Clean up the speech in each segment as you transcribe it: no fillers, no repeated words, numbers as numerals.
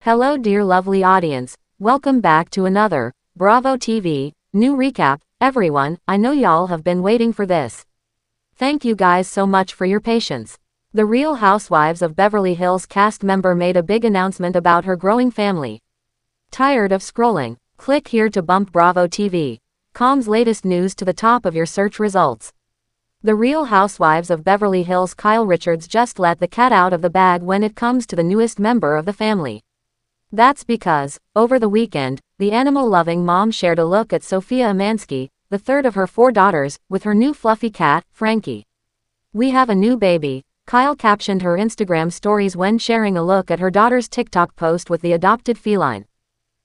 Hello dear lovely audience, welcome back to another Bravo TV new recap. Everyone, I know y'all have been waiting for this. Thank you guys so much for your patience. The Real Housewives of Beverly Hills cast member made a big announcement about her growing family. Tired of scrolling? Click here to bump Bravo TV.com's latest news to the top of your search results. The Real Housewives of Beverly Hills Kyle Richards just let the cat out of the bag when it comes to the newest member of the family. That's because, over the weekend, the animal-loving mom shared a look at Sofia Amansky, the third of her 4 daughters, with her new fluffy cat, Frankie. "We have a new baby," Kyle captioned her Instagram stories when sharing a look at her daughter's TikTok post with the adopted feline.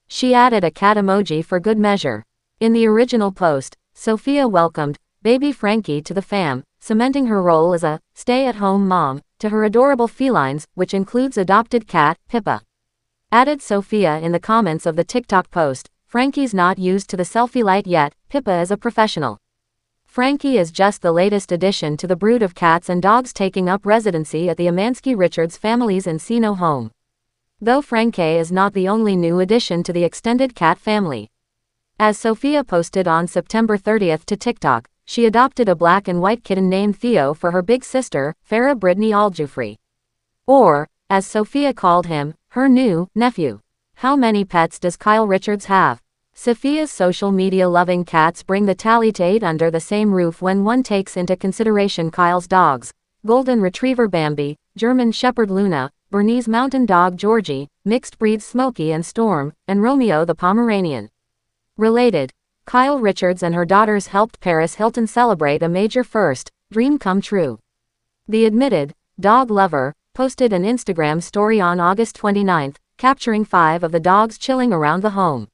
She added a cat emoji for good measure. In the original post, Sofia welcomed baby Frankie to the fam, cementing her role as a stay-at-home mom to her adorable felines, which includes adopted cat, Pippa. Added Sofia in the comments of the TikTok post, "Frankie's not used to the selfie light yet, Pippa is a professional. Frankie is just the latest addition to the brood of cats and dogs taking up residency at the Amansky-Richards family's Encino home." Though Frankie is not the only new addition to the extended cat family. As Sofia posted on September 30th to TikTok, she adopted a black and white kitten named Theo for her big sister, Farrah Brittany Aljufri. Or, as Sofia called him, her new nephew. How many pets does Kyle Richards have? Sofia's social media-loving cats bring the tally to 8 under the same roof when one takes into consideration Kyle's dogs: Golden Retriever Bambi, German Shepherd Luna, Bernese Mountain Dog Georgie, mixed breeds Smokey and Storm, and Romeo the Pomeranian. Related, Kyle Richards and her daughters helped Paris Hilton celebrate a major first, dream come true. The admitted dog lover posted an Instagram story on August 29th, capturing 5 of the dogs chilling around the home.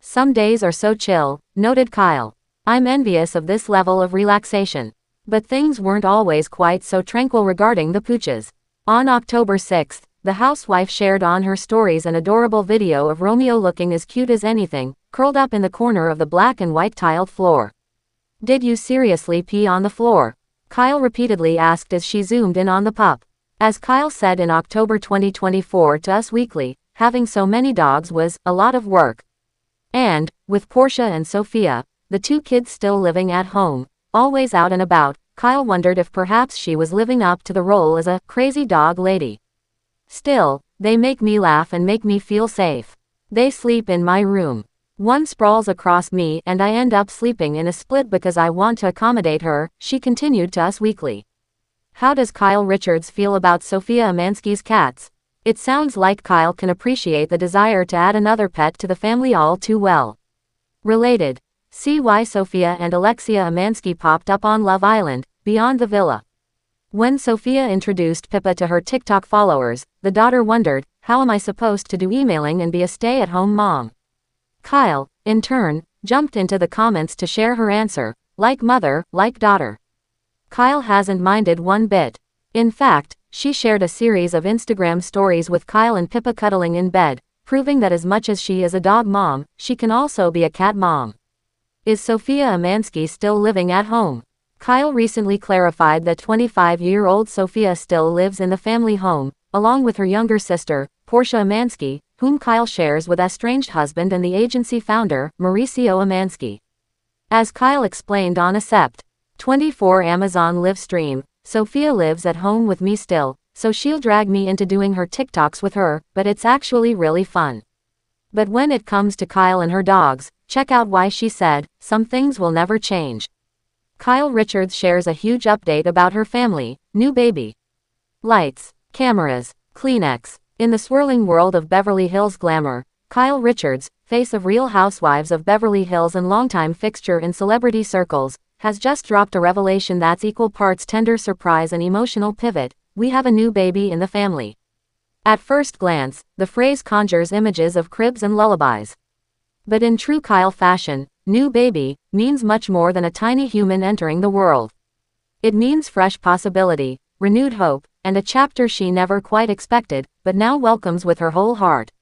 "Some days are so chill," noted Kyle. "I'm envious of this level of relaxation." But things weren't always quite so tranquil regarding the pooches. On October 6th, the housewife shared on her stories an adorable video of Romeo looking as cute as anything, curled up in the corner of the black and white tiled floor. "Did you seriously pee on the floor?" Kyle repeatedly asked as she zoomed in on the pup. As Kyle said in October 2024 to Us Weekly, having so many dogs was a lot of work. And, with Portia and Sofia, the 2 kids still living at home, always out and about, Kyle wondered if perhaps she was living up to the role as a crazy dog lady. "Still, they make me laugh and make me feel safe. They sleep in my room. One sprawls across me and I end up sleeping in a split because I want to accommodate her," she continued to Us Weekly. How does Kyle Richards feel about Sofia Amansky's cats? It sounds like Kyle can appreciate the desire to add another pet to the family all too well. Related, see why Sofia and Alexia Amansky popped up on Love Island, Beyond the Villa. When Sofia introduced Pippa to her TikTok followers, the daughter wondered, "How am I supposed to do emailing and be a stay-at-home mom?" Kyle, in turn, jumped into the comments to share her answer, "Like mother, like daughter." Kyle hasn't minded one bit. In fact, she shared a series of Instagram stories with Kyle and Pippa cuddling in bed, proving that as much as she is a dog mom, she can also be a cat mom. Is Sofia Amansky still living at home? Kyle recently clarified that 25-year-old Sofia still lives in the family home, along with her younger sister, Portia Amansky, whom Kyle shares with estranged husband and the agency founder, Mauricio Amansky. As Kyle explained on a Sept. 24 Amazon live stream, "Sofia lives at home with me still, so she'll drag me into doing her TikToks with her, but it's actually really fun. But when it comes to Kyle and her dogs, check out why she said, some things will never change." Kyle Richards shares a huge update about her family, new baby. Lights, cameras, Kleenex. In the swirling world of Beverly Hills glamour, Kyle Richards, face of Real Housewives of Beverly Hills and longtime fixture in celebrity circles, has just dropped a revelation that's equal parts tender surprise and emotional pivot: "We have a new baby in the family." At first glance, the phrase conjures images of cribs and lullabies. But in true Kyle fashion, new baby means much more than a tiny human entering the world. It means fresh possibility, renewed hope, and a chapter she never quite expected, but now welcomes with her whole heart.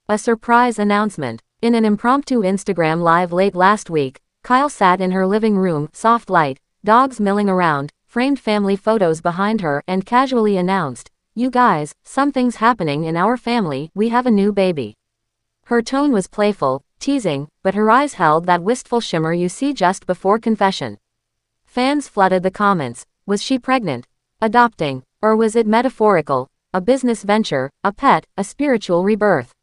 A surprise announcement. In an impromptu Instagram live late last week, Kyle sat in her living room, soft light, dogs milling around, framed family photos behind her, and casually announced, "You guys, something's happening in our family, we have a new baby." Her tone was playful, teasing, but her eyes held that wistful shimmer you see just before confession. Fans flooded the comments. Was she pregnant? Adopting? Or was it metaphorical? A business venture? A pet? A spiritual rebirth?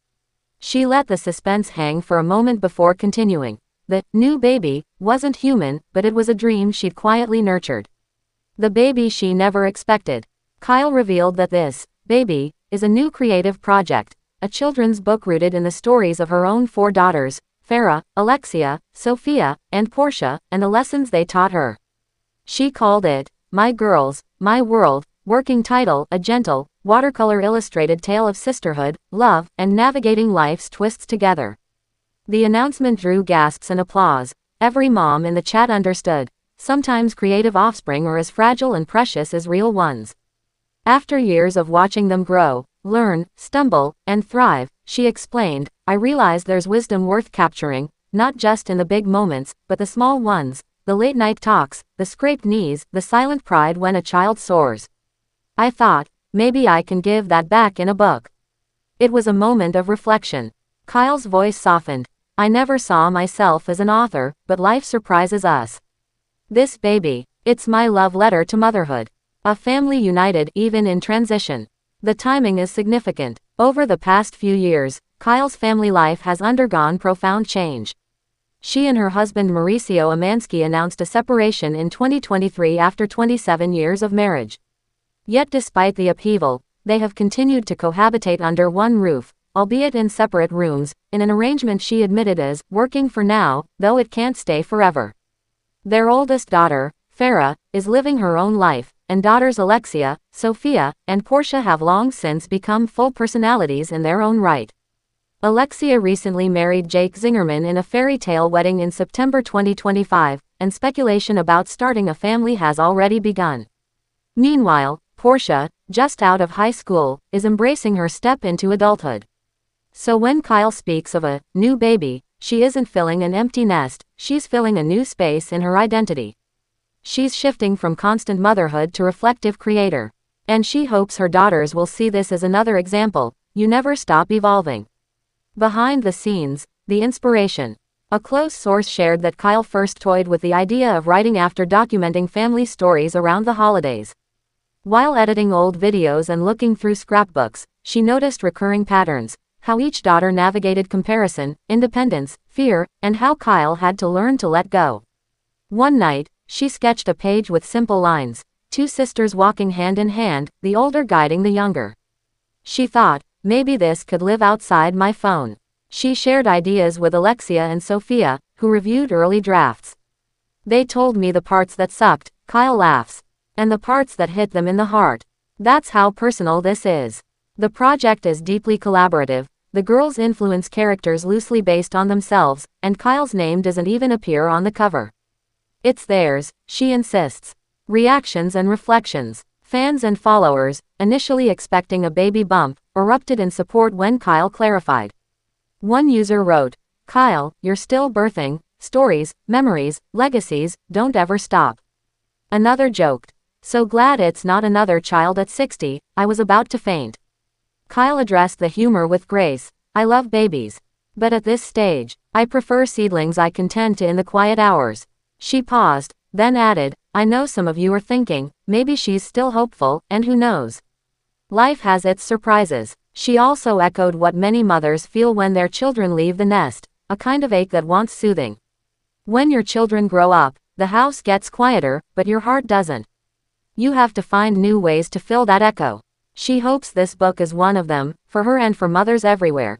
She let the suspense hang for a moment before continuing. The new baby wasn't human, but it was a dream she'd quietly nurtured. The baby she never expected. Kyle revealed that this baby is a new creative project, a children's book rooted in the stories of her own 4 daughters, Farah, Alexia, Sophia, and Portia, and the lessons they taught her. She called it My Girls, My World. Working title: a gentle, watercolor illustrated tale of sisterhood, love, and navigating life's twists together. The announcement drew gasps and applause. Every mom in the chat understood. Sometimes creative offspring are as fragile and precious as real ones. After years of watching them grow, learn, stumble, and thrive, she explained, "I realize there's wisdom worth capturing, not just in the big moments, but the small ones, the late-night talks, the scraped knees, the silent pride when a child soars. I thought, maybe I can give that back in a book." It was a moment of reflection. Kyle's voice softened. "I never saw myself as an author, but life surprises us. This baby, it's my love letter to motherhood. A family united even in transition." The timing is significant. Over the past few years, Kyle's family life has undergone profound change. She and her husband Mauricio Amansky announced a separation in 2023 after 27 years of marriage. Yet despite the upheaval, they have continued to cohabitate under one roof, albeit in separate rooms, in an arrangement she admitted is working for now, though it can't stay forever. Their oldest daughter, Farah, is living her own life, and daughters Alexia, Sophia, and Portia have long since become full personalities in their own right. Alexia recently married Jake Zingerman in a fairy tale wedding in September 2025, and speculation about starting a family has already begun. Meanwhile, Portia, just out of high school, is embracing her step into adulthood. So when Kyle speaks of a new baby, she isn't filling an empty nest, she's filling a new space in her identity. She's shifting from constant motherhood to reflective creator. And she hopes her daughters will see this as another example: you never stop evolving. Behind the scenes, the inspiration. A close source shared that Kyle first toyed with the idea of writing after documenting family stories around the holidays. While editing old videos and looking through scrapbooks, she noticed recurring patterns: how each daughter navigated comparison, independence, fear, and how Kyle had to learn to let go. One night, she sketched a page with simple lines: 2 sisters walking hand in hand, the older guiding the younger. She thought, maybe this could live outside my phone. She shared ideas with Alexia and Sophia, who reviewed early drafts. They told me the parts that sucked, Kyle laughs, and the parts that hit them in the heart. That's how personal this is. The project is deeply collaborative. The girls influence characters loosely based on themselves, and Kyle's name doesn't even appear on the cover. It's theirs, she insists. Reactions and reflections. Fans and followers, initially expecting a baby bump, erupted in support when Kyle clarified. One user wrote, "Kyle, you're still birthing stories, memories, legacies, don't ever stop." Another joked, "So glad it's not another child at 60, I was about to faint." Kyle addressed the humor with grace. "I love babies. But at this stage, I prefer seedlings I can tend to in the quiet hours." She paused, then added, "I know some of you are thinking, maybe she's still hopeful, and who knows? Life has its surprises." She also echoed what many mothers feel when their children leave the nest, a kind of ache that wants soothing. When your children grow up, the house gets quieter, but your heart doesn't. You have to find new ways to fill that echo. She hopes this book is one of them, for her and for mothers everywhere.